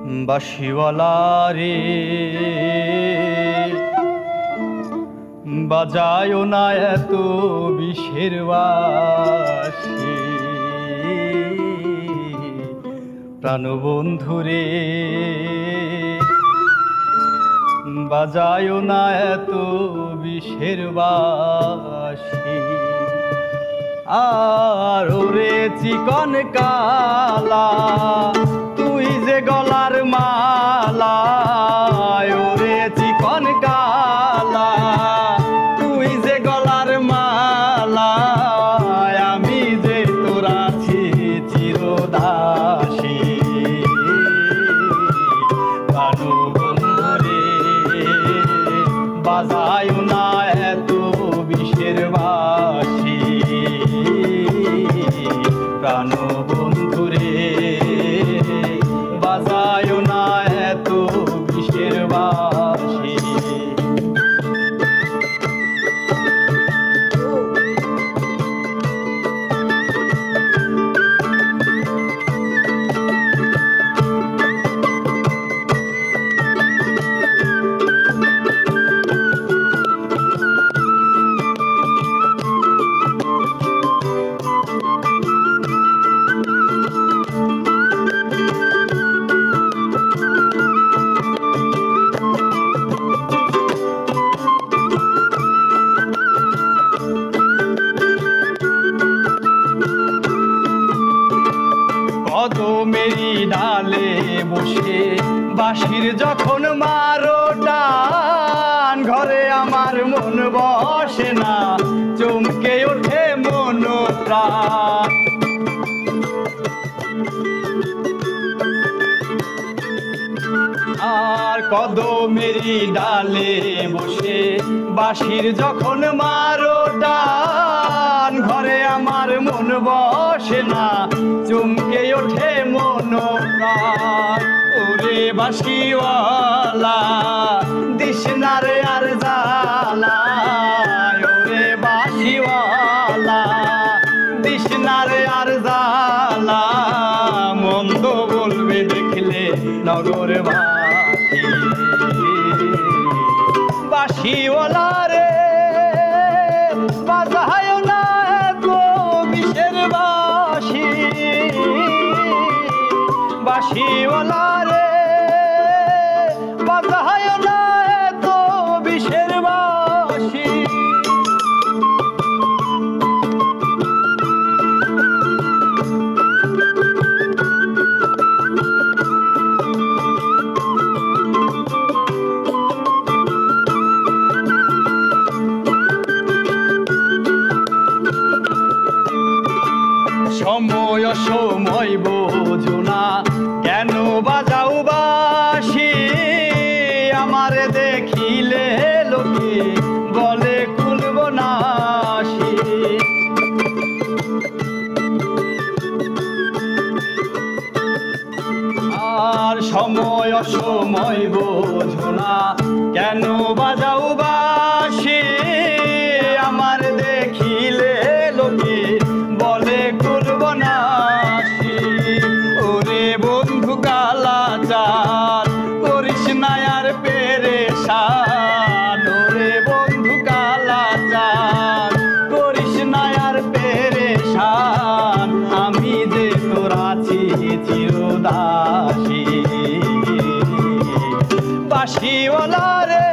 বাঁশিওয়ালা রে বাজায়ো না এত বিষের বাঁশি, প্রাণবন্ধু রে বাজায়ো না এত বিষের বাঁশি। আর ওরে চিকন কালা তুই যে গলার মালা, ওরে চিকন কালা তুই যে গলার মালা, আমি যে তোর আছি চিরদাসী। প্রাণবন্ধু রে বাজায়ো না এত বিষের বাঁশি, প্রাণবন্ধু রে বাজায়ো না এত বিষের বাঁশি। কদমেরই ডালে বসে বাঁশির যখন মারো টান, ঘরে আমার মন বসে না চমকে ওঠে মন প্রাণ। আর কদমেরই ডালে বসে বাঁশির যখন মারো টান, ঘরে আমার মন বসে না চমকে ওঠে মন প্রাণ। ওরে বাঁশিওয়ালা দিস না রে আর জ্বালা, ওরে বাঁশিওয়ালা দিস না রে আর জ্বালা, মন্দ বলবে দেখলে নগরবাসী। বাঁশিওয়ালা রে বাজায়ো না এত বিষের বাঁশি, বাঁশিওয়ালা রে বাজায়ো না এত বিষের বাঁশি। সময় অসময় বোঝো না কেন বাজাও বাঁশি, আমারে দেখিলে লোকে বলে খুলব নাশি। আর সময় অসময় বোঝো না কেন বাজাও বাঁশি, আমার দেখিলে লোকে বলে করব নাশি। ওরে বন্ধু কালা চাঁদ করিস না আর পেরেশান, ওরে বন্ধু কালা চাঁদ করিস না আর পেরেশান, আমি যে তোর আছি চিরদাসী। বাঁশিওয়ালা রে